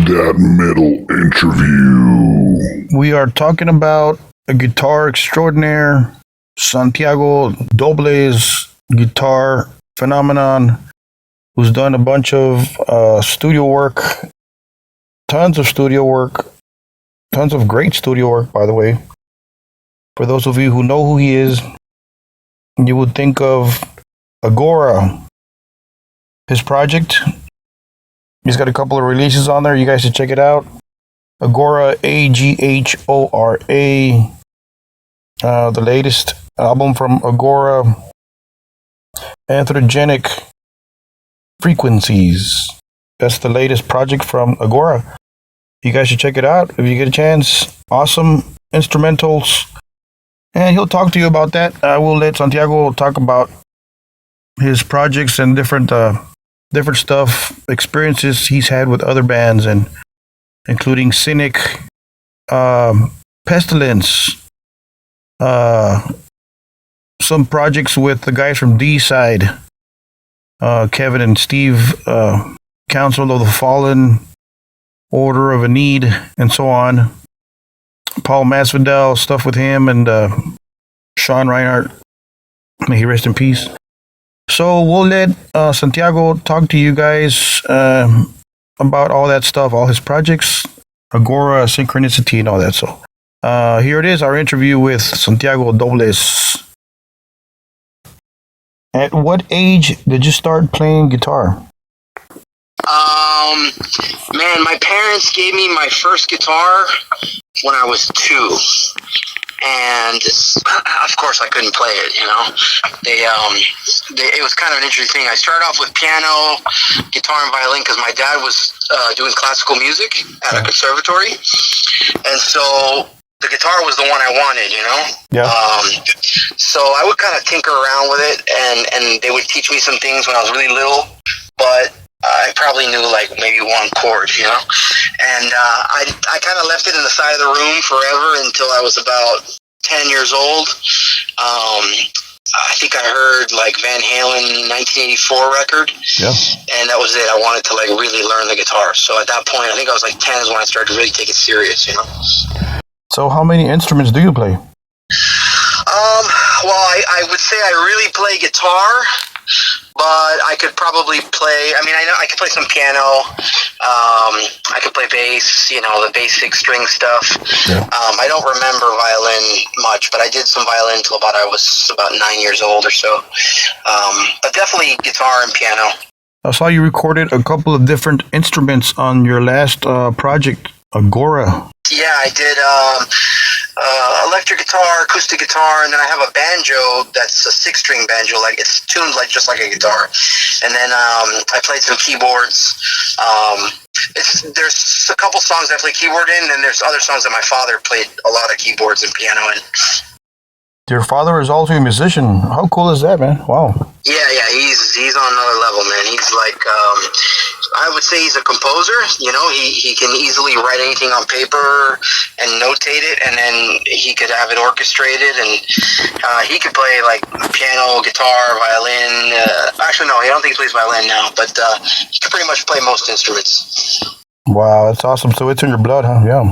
that metal interview. We are talking about a guitar extraordinaire, Santiago Dobles, guitar phenomenon, who's done a bunch of studio work, tons of great studio work, by the way. For those of you who know who he is, you would think of Aghora, his project. He's got a couple of releases on there. You guys should check it out. Aghora, Aghora. The latest album from Aghora, Anthropogenic Frequencies. That's the latest project from Aghora. You guys should check it out if you get a chance. Awesome instrumentals. And he'll talk to you about that. I will let Santiago talk about his projects and different stuff, experiences he's had with other bands, and including Cynic, Pestilence, some projects with the guys from D-Side, Kevin and Steve, Council of the Fallen, Order of ENNEAD, and so on. Paul Masvidal, stuff with him, and Sean Reinhart, may he rest in peace. So we'll let Santiago talk to you guys about all that stuff, all his projects, Aghora, Synchronicity, and all that. So here it is, our interview with Santiago Dobles. At what age did you start playing guitar? Man, my parents gave me my first guitar when I was 2. And of course I couldn't play it, you know. It was kind of an interesting thing. I started off with piano, guitar, and violin because my dad was doing classical music at a conservatory. And so the guitar was the one I wanted, you know. Yeah. So I would kind of tinker around with it, and they would teach me some things when I was really little, but I probably knew like maybe one chord, you know, and I kind of left it in the side of the room forever until I was about 10 years old. I think I heard like Van Halen 1984 record, yeah, and that was it. I wanted to like really learn the guitar. So at that point, I think I was like 10 is when I started to really take it serious, you know. So how many instruments do you play? Well, I would say I really play guitar, but I could probably play, I mean, I know I could play some piano, I could play bass, you know, the basic string stuff. Yeah. I don't remember violin much, but I did some violin till I was about 9 years old or so. But definitely guitar and piano. I saw you recorded a couple of different instruments on your last project, Aghora. Yeah, I did electric guitar, acoustic guitar, and then I have a banjo that's a 6-string banjo, like it's tuned like just like a guitar. And then I played some keyboards. There's a couple songs I play keyboard in, and there's other songs that my father played a lot of keyboards and piano in. Your father is also a musician. How cool is that, man? Wow. Yeah, he's on another level, man. He's like, I would say he's a composer. You know, he can easily write anything on paper and notate it, and then he could have it orchestrated, and he could play like piano, guitar, violin. Actually, no, I don't think he plays violin now, but he can pretty much play most instruments. Wow, that's awesome. So it's in your blood, huh? Yeah.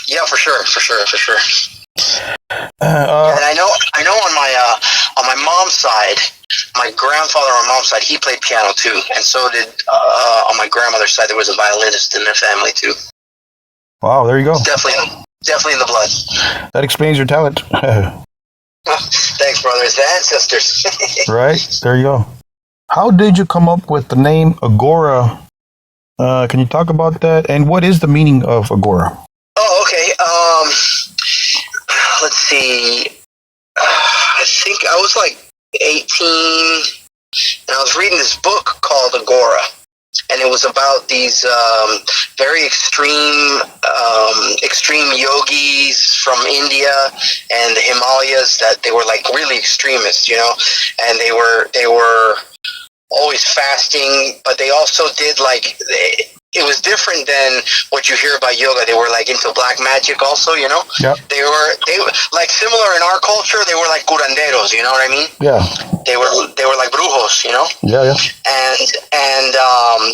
Yeah, for sure. And I know on my mom's side, my grandfather on my mom's side, he played piano too, and so did on my grandmother's side. There was a violinist in their family too. Wow, there you go. Definitely in the blood. That explains your talent. Thanks, brother. It's the ancestors. Right, there you go. How did you come up with the name Aghora? Can you talk about that? And what is the meaning of Aghora? Oh, okay. Let's see. I think I was like 18, and I was reading this book called Aghora, and it was about these very extreme yogis from India and the Himalayas, that they were like really extremists, you know, and they were always fasting, but they also did like it was different than what you hear about yoga. They were like into black magic also, you know? Yep. They were like similar in our culture, they were like curanderos, you know what I mean? Yeah. They were like brujos, you know? Yeah, yeah. And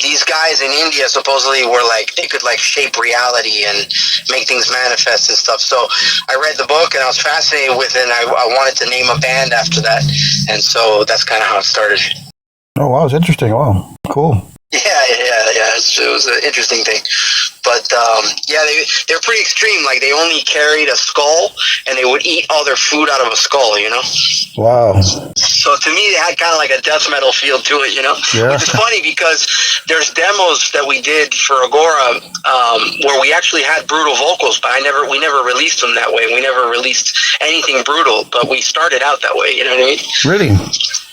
these guys in India supposedly were like, they could like shape reality and make things manifest and stuff. So I read the book and I was fascinated with it, and I wanted to name a band after that. And so that's kind of how it started. Oh, wow, it's interesting. Wow, cool. Yeah. It was an interesting thing, but they're pretty extreme. Like they only carried a skull, and they would eat all their food out of a skull. You know. Wow. So to me, it had kind of like a death metal feel to it. You know, Yeah. Which is funny because there's demos that we did for Aghora where we actually had brutal vocals, but we never released them that way. We never released anything brutal, but we started out that way. You know what I mean? Really?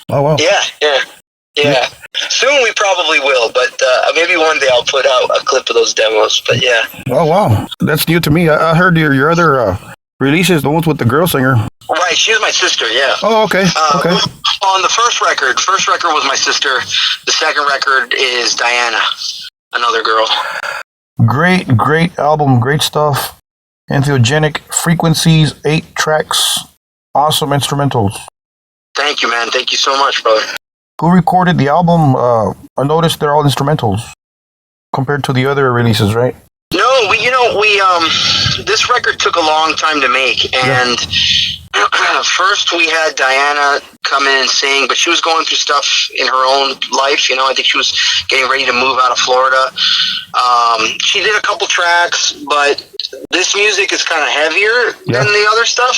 Oh, wow. Yeah. Soon we probably will, but maybe one day I'll put out a clip of those demos. But yeah. Oh, wow. That's new to me. I heard your other releases, the ones with the girl singer. Right, she's my sister, yeah. Oh, okay. Okay. On the first record was my sister. The second record is Diana, another girl. Great album, great stuff. Entheogenic Frequencies, 8 tracks, awesome instrumentals. Thank you, man. Thank you so much, brother. Who recorded the album? I noticed they're all instrumentals compared to the other releases, right? No, we this record took a long time to make, and first we had Diana come in and sing, but she was going through stuff in her own life. You know, I think she was getting ready to move out of Florida. She did a couple tracks, but this music is kind of heavier than the other stuff,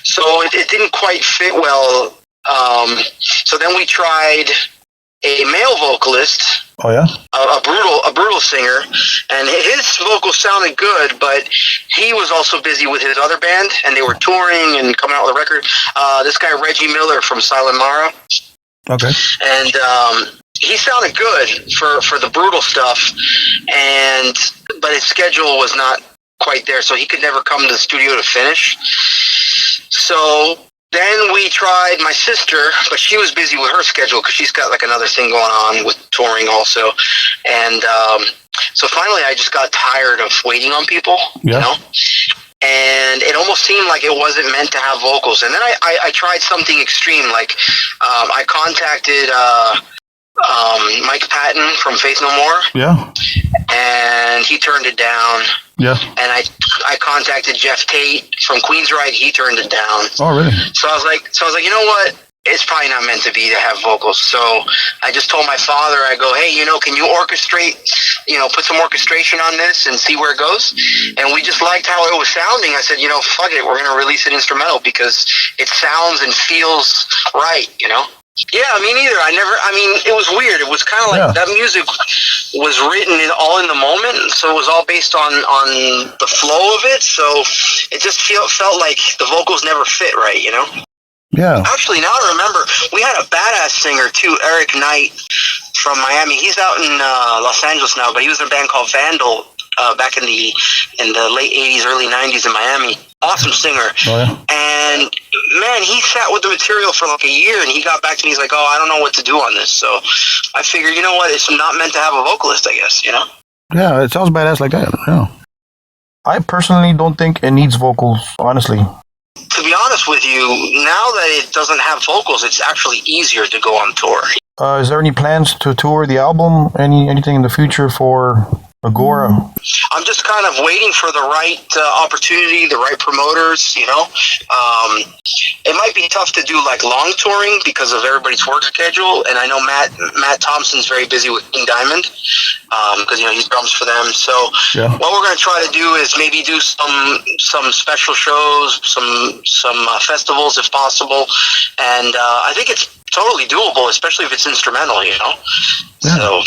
so it didn't quite fit well. So then we tried a male vocalist. Oh yeah, a brutal singer, and his vocals sounded good, but he was also busy with his other band, and they were touring and coming out with a record. This guy Reggie Miller from Silent Mara. Okay. And he sounded good for the brutal stuff, but his schedule was not quite there, so he could never come to the studio to finish. So then we tried my sister, but she was busy with her schedule because she's got like another thing going on with touring also. And so finally I just got tired of waiting on people, you know? And it almost seemed like it wasn't meant to have vocals. And then I tried something extreme. Like I contacted Mike Patton from Faith No More. Yeah. And he turned it down. Yeah. And I contacted Jeff Tate from Queensryche. He turned it down. Oh, really? So I was like, you know what? It's probably not meant to be to have vocals. So I just told my father, I go, hey, you know, can you orchestrate, you know, put some orchestration on this and see where it goes? And we just liked how it was sounding. I said, you know, fuck it, we're going to release it instrumental because it sounds and feels right, you know? Yeah, me neither. It was weird. It was kind of like that music was written all in the moment, so it was all based on the flow of it, so it just felt like the vocals never fit right, you know? Yeah. Actually, now I remember, we had a badass singer too, Eric Knight from Miami. He's out in Los Angeles now, but he was in a band called Vandal back in the late 80s, early 90s in Miami. Awesome singer. Oh, yeah. And man, he sat with the material for like a year, and he got back to me. He's like, "Oh, I don't know what to do on this." So I figured, you know what? It's not meant to have a vocalist, I guess. You know? Yeah, it sounds badass like that. Yeah. I personally don't think it needs vocals, honestly. To be honest with you, now that it doesn't have vocals, it's actually easier to go on tour. Is there any plans to tour the album? Anything in the future for Aghora? I'm just kind of waiting for the right opportunity, the right promoters, you know. It might be tough to do like long touring because of everybody's work schedule, and I know Matt Thompson's very busy with King Diamond because, you know, he drums for them. So what we're going to try to do is maybe do some special shows, some festivals if possible, and I think it's totally doable, especially if it's instrumental, you know. Yeah. So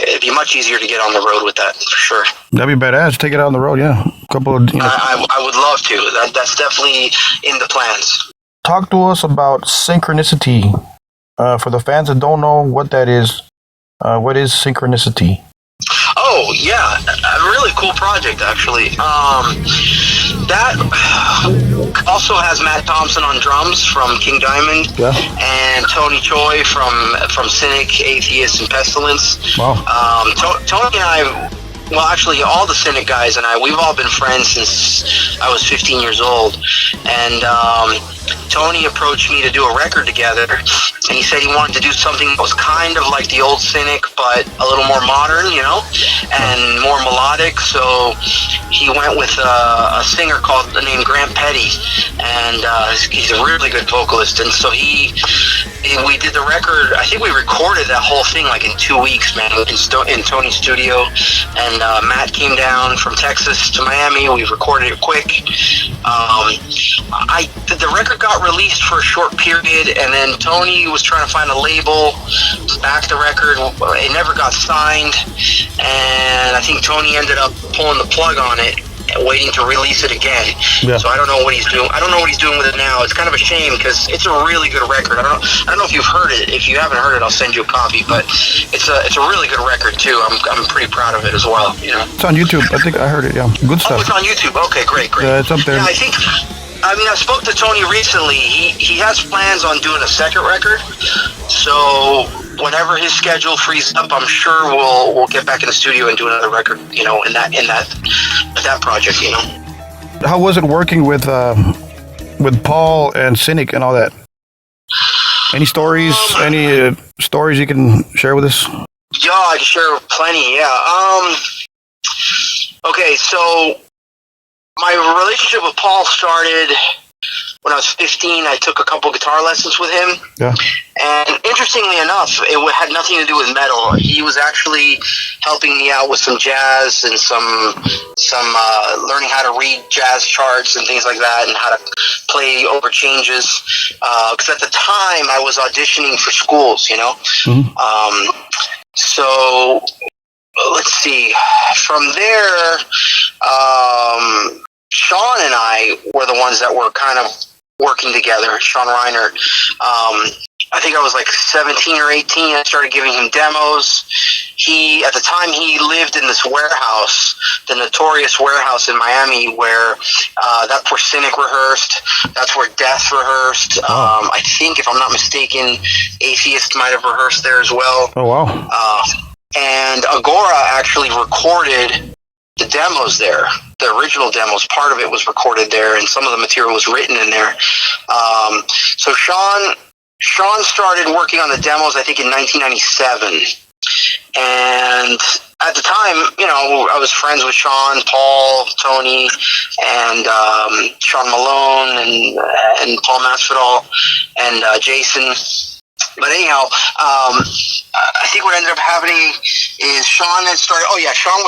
it'd be much easier to get on the road with that, for sure. That'd be badass. Take it out on the road, yeah. A couple of, you know. I would love to. That's definitely in the plans. Talk to us about Synchronicity. For the fans that don't know what that is, what is Synchronicity? Oh, yeah. A really cool project, actually. That also has Matt Thompson on drums from King Diamond, and Tony Choi from Cynic, Atheist, and Pestilence. Wow. Tony and I well, actually, all the Cynic guys and we've all been friends since I was 15 years old. And Tony approached me to do a record together, and he said he wanted to do something that was kind of like the old Cynic, but a little more modern, you know, and more melodic. So he went with a singer named Grant Petty, and he's a really good vocalist. And so we did the record. I think we recorded that whole thing like in 2 weeks, man, in Tony's studio. And Matt came down from Texas to Miami. We recorded it quick. The record got released for a short period, and then Tony was trying to find a label to back the record. It never got signed, and I think Tony ended up pulling the plug on it, waiting to release it again. Yeah. So I don't know what he's doing. I don't know what he's doing with it now. It's kind of a shame because it's a really good record. I don't know if you've heard it. If you haven't heard it, I'll send you a copy. But it's a really good record too. I'm pretty proud of it as well. You know. It's on YouTube. I think I heard it. Yeah, good stuff. Oh, it's on YouTube. Okay, great. Yeah, it's up there. Yeah, I spoke to Tony recently. He has plans on doing a second record. So whenever his schedule frees up, I'm sure we'll get back in the studio and do another record, you know, in that project, you know. How was it working with Paul and Cynic and all that? Any stories? Any stories you can share with us? Yeah, I can share plenty. Yeah. Okay, so my relationship with Paul started when I was 15. I took a couple guitar lessons with him. Yeah. And interestingly enough, it had nothing to do with metal. He was actually helping me out with some jazz and some learning how to read jazz charts and things like that, and how to play over changes. Because at the time I was auditioning for schools, you know. Mm-hmm. So let's see. From there, Sean and I were the ones that were kind of working together. Sean Reiner. I think I was like 17 or 18. I started giving him demos. At the time, he lived in this warehouse, the notorious warehouse in Miami, where that's where Cynic rehearsed. That's where Death rehearsed. Oh. I think, if I'm not mistaken, Atheist might have rehearsed there as well. Oh, wow. And Aghora actually recorded the demos there. The original demos, part of it was recorded there, and some of the material was written in there. So Sean started working on the demos, I think, in 1997. And at the time, you know, I was friends with Sean, Paul, Tony, and Sean Malone, and Paul Masvidal, and Jason. But anyhow, I think what ended up happening is Sean was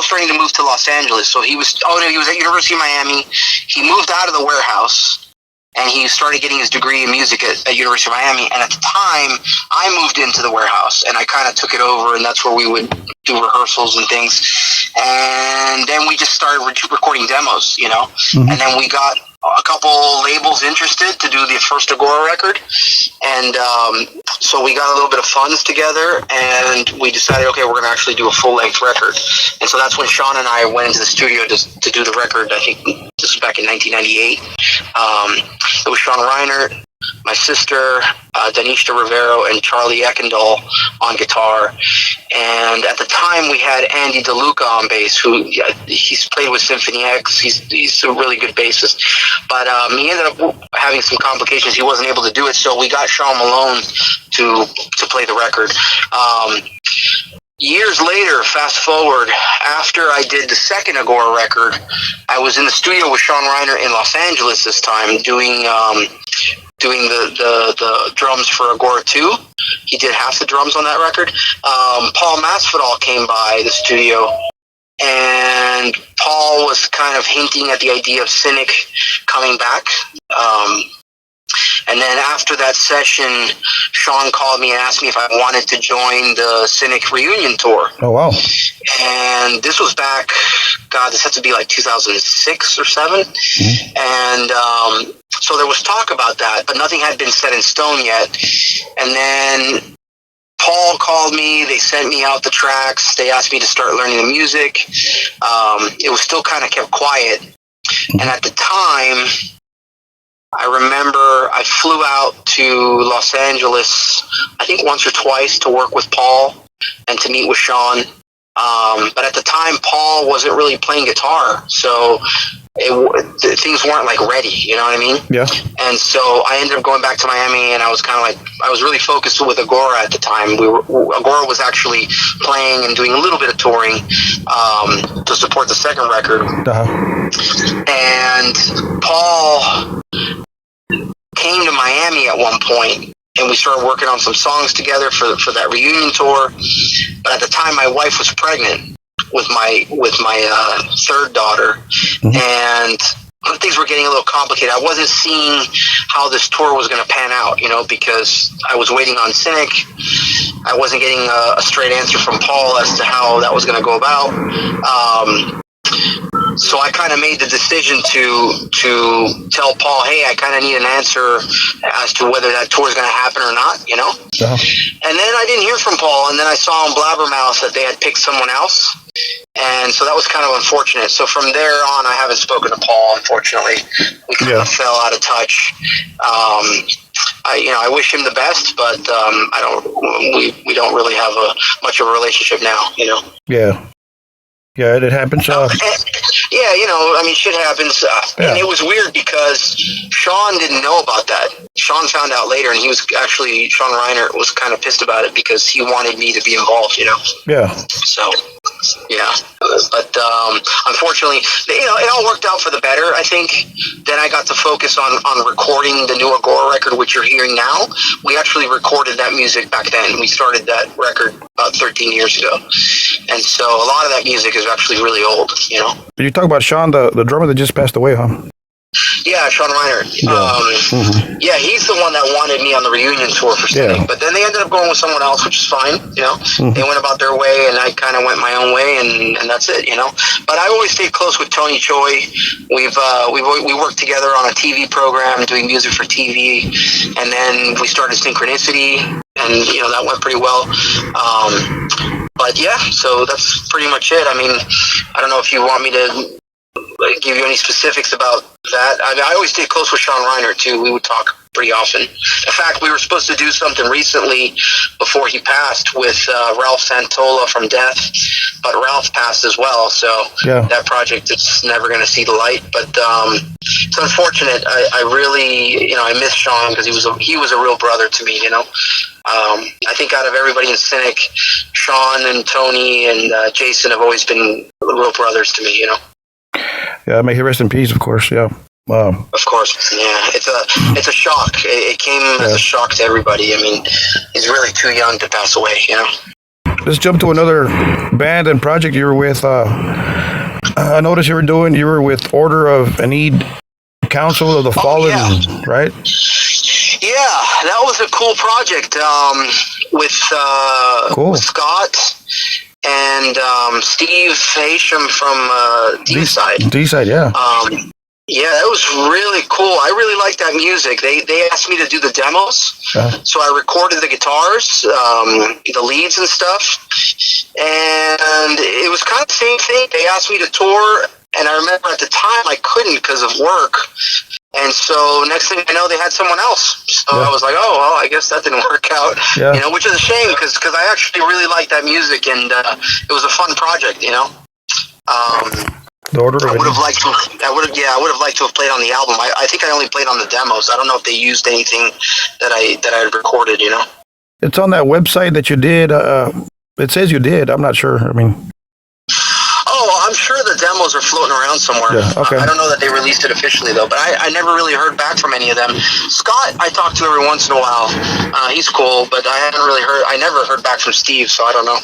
starting to move to Los Angeles. So he was at University of Miami. He moved out of the warehouse, and he started getting his degree in music at University of Miami. And at the time, I moved into the warehouse, and I kind of took it over, and that's where we would do rehearsals and things. And then we just started recording demos, you know. Mm-hmm. And then we got a couple labels interested to do the first Aghora record, and so we got a little bit of funds together, and we decided, okay, we're going to actually do a full-length record. And so that's when Sean and I went into the studio to do the record. I think this was back in 1998. It was Sean Reiner, my sister, Danishta Rivero, and Charlie Eckendall on guitar. And at the time, we had Andy DeLuca on bass, who he's played with Symphony X. He's a really good bassist. But he ended up having some complications. He wasn't able to do it, so we got Sean Malone to play the record. Years later, fast forward, after I did the second Aghora record, I was in the studio with Sean Reiner in Los Angeles this time, doing the drums for Aghora 2. He did half the drums on that record. Paul Masvidal came by the studio, and Paul was kind of hinting at the idea of Cynic coming back. And then after that session, Sean called me and asked me if I wanted to join the Cynic reunion tour. Oh, wow. And this was back, this had to be like 2006 or 7. Mm-hmm. And so there was talk about that, but nothing had been set in stone yet. And then Paul called me. They sent me out the tracks. They asked me to start learning the music. It was still kind of kept quiet. Mm-hmm. And at the time, I remember I flew out to Los Angeles, I think once or twice, to work with Paul and to meet with Sean. But at the time, Paul wasn't really playing guitar, so things weren't like ready. You know what I mean? Yeah. And so I ended up going back to Miami, and I was kind of like, I was really focused with Aghora at the time. Aghora was actually playing and doing a little bit of touring to support the second record. And Paul came to Miami at one point, and we started working on some songs together for that reunion tour. But at the time, my wife was pregnant with my third daughter, and things were getting a little complicated. I wasn't seeing how this tour was going to pan out, because I was waiting on Cynic. I wasn't getting a straight answer from Paul as to how that was going to go about. So I kind of made the decision to tell Paul, hey, I kind of need an answer as to whether that tour is going to happen or not, And then I didn't hear from Paul, and then I saw on Blabbermouth that they had picked someone else, and so that was kind of unfortunate. So from there on, I haven't spoken to Paul, unfortunately. We kind of fell out of touch. I wish him the best, but we don't really have much of a relationship now, Yeah, it happens. Shit happens. And it was weird because Sean didn't know about that. Sean found out later, and Sean Reinert was kind of pissed about it because he wanted me to be involved, Yeah. So, yeah. But unfortunately, it all worked out for the better, I think. Then I got to focus on recording the new Aghora record, which you're hearing now. We actually recorded that music back then. We started that record about 13 years ago. And so a lot of that music is actually really old, You talk about Sean, the drummer that just passed away, huh? Yeah, Sean Reinert. Yeah, he's the one that wanted me on the reunion tour for Cynic. But then they ended up going with someone else, which is fine. They went about their way, and I kind of went my own way, and that's it. But I always stayed close with Tony Choi. We worked together on a TV program doing music for TV, and then we started Synchronicity, and that went pretty well. But yeah, so that's pretty much it. I mean, I don't know if you want me to give you any specifics about that. I always stay close with Sean Reinert too. We would talk pretty often. In fact, we were supposed to do something recently before he passed with Ralph Santola from Death, but Ralph passed as well, so that project is never going to see the light. But it's unfortunate. I really, I miss Sean because he was a real brother to me. I think out of everybody in Cynic, Sean and Tony and Jason have always been real brothers to me. Yeah, may he rest in peace, of course. Yeah. Of course, yeah. It's a shock. It came as a shock to everybody. I mean, he's really too young to pass away. Let's jump to another band and project you were with. I noticed you were with Order of ENNEAD, Council of the Fallen, right? Yeah, that was a cool project with Scott and Steve Hasham from D-Side. D-Side, yeah. Yeah, that was really cool. I really liked that music. They asked me to do the demos, so I recorded the guitars, the leads and stuff, and it was kind of the same thing. They asked me to tour, and I remember at the time I couldn't because of work. And so next thing I know, they had someone else. So I was like, oh, well, I guess that didn't work out, which is a shame because I actually really liked that music, and it was a fun project, The Order of I would have liked to have played on the album. I think I only played on the demos. I don't know if they used anything that I had recorded, It's on that website that you did. It says you did. I'm not sure. I mean... Oh, I'm sure the demos are floating around somewhere. Yeah, okay. I don't know that they released it officially, though, but I never really heard back from any of them. Scott, I talk to every once in a while. He's cool, but I never heard back from Steve, so I don't know.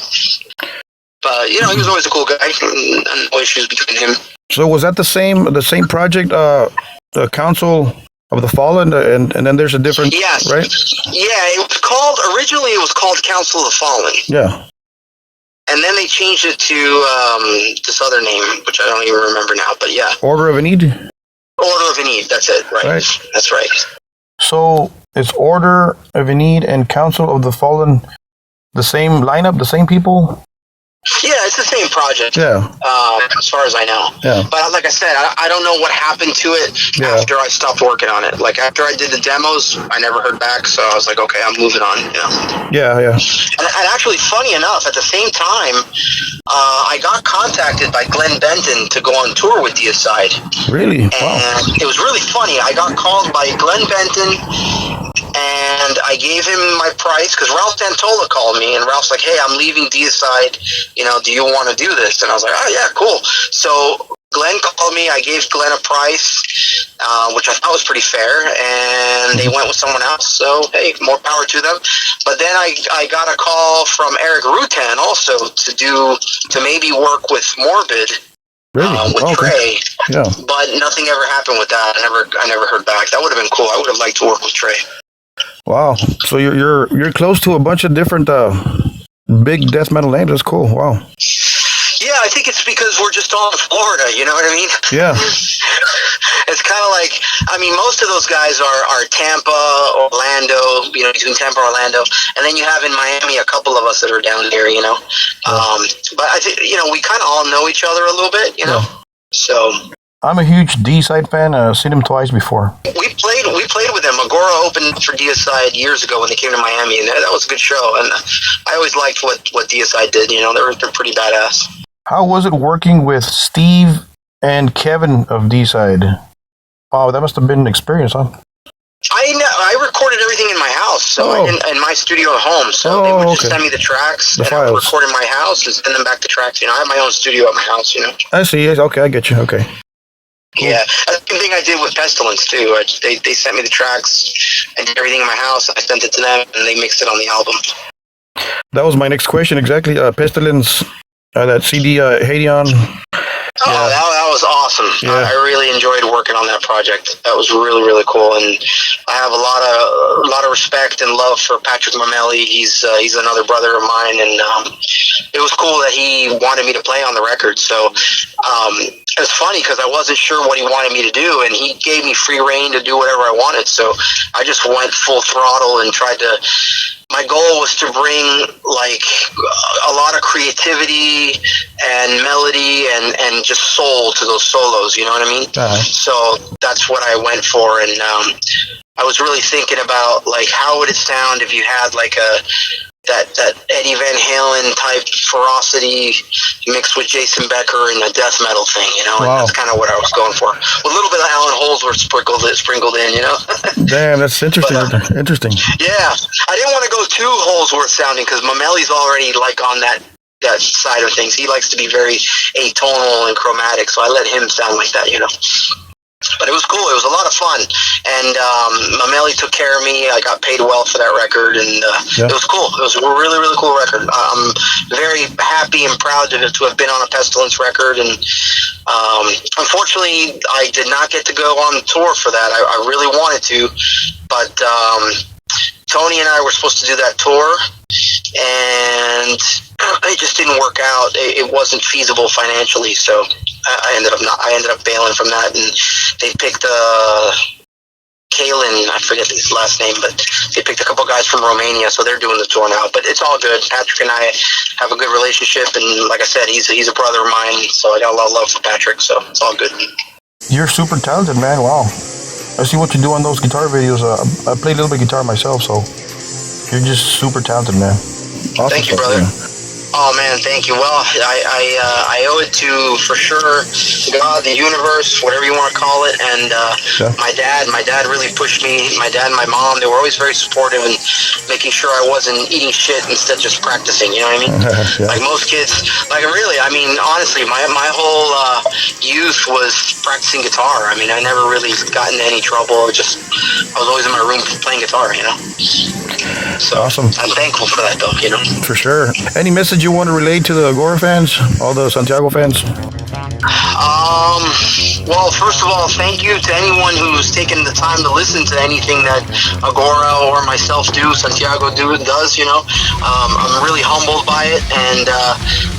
But, he was always a cool guy, and no issues between him. So was that the same project, the Council of the Fallen, and then there's a different, right? Yeah, originally it was called Council of the Fallen. Yeah. And then they changed it to this other name, which I don't even remember now, but yeah. Order of ENNEAD? Order of ENNEAD, that's it, right. That's right. So it's Order of ENNEAD and Council of the Fallen, the same lineup, the same people? Yeah, it's the same project. Yeah. As far as I know. Yeah. But like I said, I don't know what happened to it after I stopped working on it. Like after I did the demos, I never heard back. So I was like, okay, I'm moving on. You know? Yeah. And actually, funny enough, at the same time, I got contacted by Glenn Benton to go on tour with Deicide. Really? Wow. And it was really funny. I got called by Glenn Benton, and I gave him my price because Ralph Dantola called me, and Ralph's like, "Hey, I'm leaving Deicide. You know, do you want to do this?" And I was like, "Oh yeah, cool." So Glenn called me. I gave Glenn a price, which I thought was pretty fair, and they went with someone else. So hey, more power to them. But then I got a call from Eric Rutan also to maybe work with Morbid. Really? With Trey, yeah. But nothing ever happened with that. I never heard back. That would have been cool. I would have liked to work with Trey. Wow. So you're close to a bunch of different big death metal names. That's cool. Wow. Yeah, I think it's because we're just all in Florida. You know what I mean? Yeah. It's kind of like, I mean, most of those guys are Tampa, Orlando, you know, between Tampa and Orlando. And then you have in Miami a couple of us that are down here, you know. But I think, you know, we kind of all know each other a little bit, you know. So I'm a huge Deicide fan. I've seen him twice before. We played with them. Aghora opened for Deicide years ago when they came to Miami, and that was a good show. And I always liked what Deicide did. You know, they're pretty badass. How was it working with Steve and Kevin of Deicide? Wow, that must have been an experience, huh? I recorded everything in my house, so in my studio at home. So they would just send me the tracks, and I would record in my house and send them back the tracks. You know, I have my own studio at my house. You know. I see. Okay, I get you. Okay. Cool. Yeah, that's the same thing I did with Pestilence too. They sent me the tracks, I did everything in my house, I sent it to them, and they mixed it on the album. That was my next question exactly. Pestilence, that CD, Hadeon. Oh, that was awesome. Yeah. I really enjoyed working on that project. That was really, really cool, and I have a lot of respect and love for Patrick Mamelli. He's another brother of mine, and it was cool that he wanted me to play on the record. So it was funny because I wasn't sure what he wanted me to do, and he gave me free reign to do whatever I wanted. So I just went full throttle and tried to. My goal was to bring like a lot of creativity and melody and just soul to those solos. You know what I mean? So that's what I went for, and I was really thinking about like how would it sound if you had like that Eddie Van Halen type ferocity mixed with Jason Becker and a death metal thing, you know. Wow. And that's kind of what I was going for. With a little bit of Alan Holdsworth sprinkled in, you know. Damn, that's interesting. Interesting. Yeah, I didn't want to go too Holdsworth sounding because Mamelli's already like on that side of things. He likes to be very atonal and chromatic, so I let him sound like that, you know. But it was cool. It was a lot of fun, and Mamelli took care of me. I got paid well for that record, and it was cool. It was a really, really cool record. I'm very happy and proud to have been on a Pestilence record, and unfortunately, I did not get to go on tour for that. I really wanted to, but Tony and I were supposed to do that tour, and it just didn't work out. It wasn't feasible financially, so I ended up bailing from that, and they picked Kalen, I forget his last name, but they picked a couple guys from Romania, so they're doing the tour now. But it's all good. Patrick and I have a good relationship, and like I said, he's a brother of mine, so I got a lot of love for Patrick, so it's all good. You're super talented, man. Wow. I see what you do on those guitar videos. I play a little bit of guitar myself, so you're just super talented, man. Awesome. Thank you, brother. Yeah. Oh man, thank you. Well, I owe it to, for sure, God, the universe, whatever you want to call it, and my dad really pushed me. My dad and my mom, they were always very supportive and making sure I wasn't eating shit instead of just practicing, you know what I mean? Yeah. Like most kids, like really, I mean, honestly, my whole youth was practicing guitar. I mean, I never really got into any trouble. I was always in my room playing guitar, you know? So awesome. I'm thankful for that, though, you know? For sure. Any message you want to relate to the Aghora fans, all the Santiago fans? Well, first of all, thank you to anyone who's taken the time to listen to anything that Aghora or myself Santiago does, you know. I'm really humbled by it, and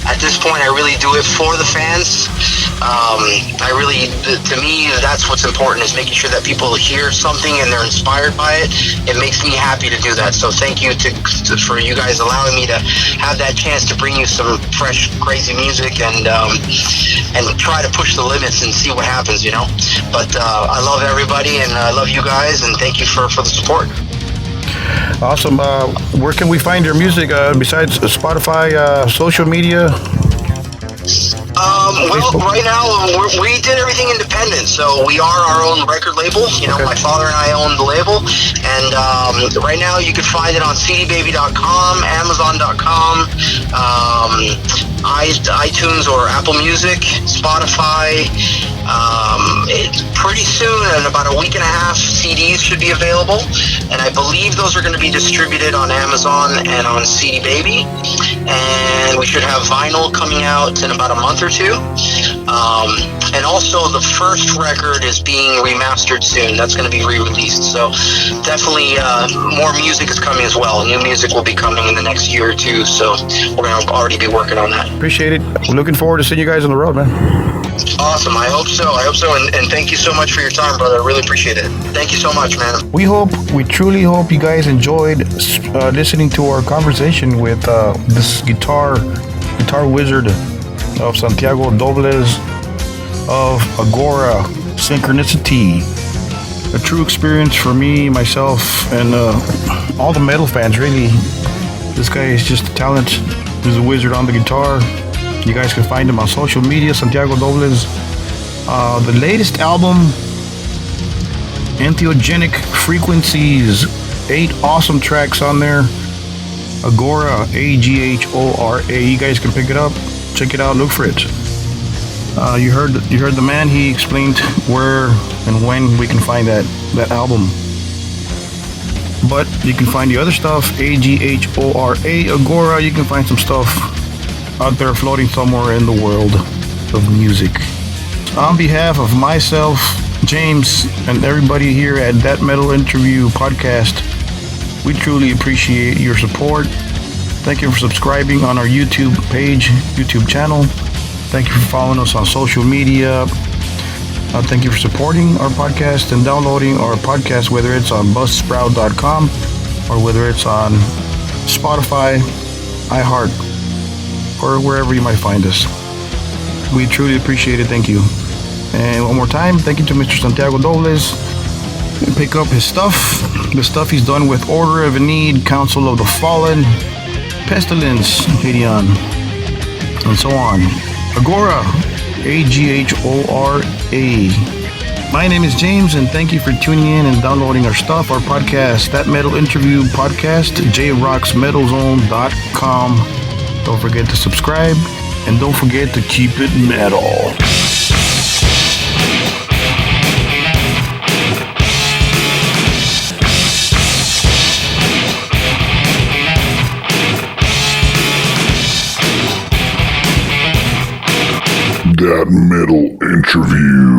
at this point, I really do it for the fans. I really, to me, that's what's important, is making sure that people hear something and they're inspired by it. It makes me happy to do that. So thank you for you guys allowing me to have that chance to bring you some fresh, crazy music and try to push the limits and see what happens, you know. But I love everybody, and I love you guys, and thank you for the support. Awesome. Where can we find your music besides Spotify, social media? Well, right now we did everything independent, so we are our own record label. You know, my father and I own the label, and right now you can find it on cdbaby.com, amazon.com, iTunes or Apple Music, Spotify. Pretty soon, in about a week and a half, CDs should be available, and I believe those are going to be distributed on Amazon and on CD Baby, and we should have vinyl coming out in about a month or two. And also the first record is being remastered soon. That's going to be re-released, so definitely more music is coming as well. New music will be coming in the next year or two, so we're going to already be working on that. Appreciate it. We're looking forward to seeing you guys on the road, man. Awesome. I hope so, and thank you so much for your time, brother. I really appreciate it. Thank you so much, man. We truly hope you guys enjoyed listening to our conversation with this guitar wizard of Santiago Dobles of Aghora, Synchronicity. A true experience for me, myself, and all the metal fans, really. This guy is just a talent. He's a wizard on the guitar. You guys can find him on social media, Santiago Dobles. The latest album, Entheogenic Frequencies, 8 awesome tracks on there. Aghora, Aghora. You guys can pick it up, check it out, look for it. You heard the man. He explained where and when we can find that album. But you can find the other stuff, Aghora, Aghora. You can find some stuff out there floating somewhere in the world of music. On behalf of myself, James, and everybody here at That Metal Interview podcast, we truly appreciate your support. Thank you for subscribing on our YouTube channel. Thank you for following us on social media. Thank you for supporting our podcast and downloading our podcast, whether it's on buzzsprout.com or whether it's on Spotify, iHeart, or wherever you might find us. We truly appreciate it. Thank you. And one more time, thank you to Mr. Santiago Dobles. Pick up his stuff. The stuff he's done with Order of ENNEAD, Council of the Fallen, Pestilence, Hideon, and so on. Aghora, Aghora. My name is James, and thank you for tuning in and downloading our stuff, our podcast, That Metal Interview podcast, jrocksmetalzone.com. Don't forget to subscribe, and don't forget to keep it metal. That Metal Interview.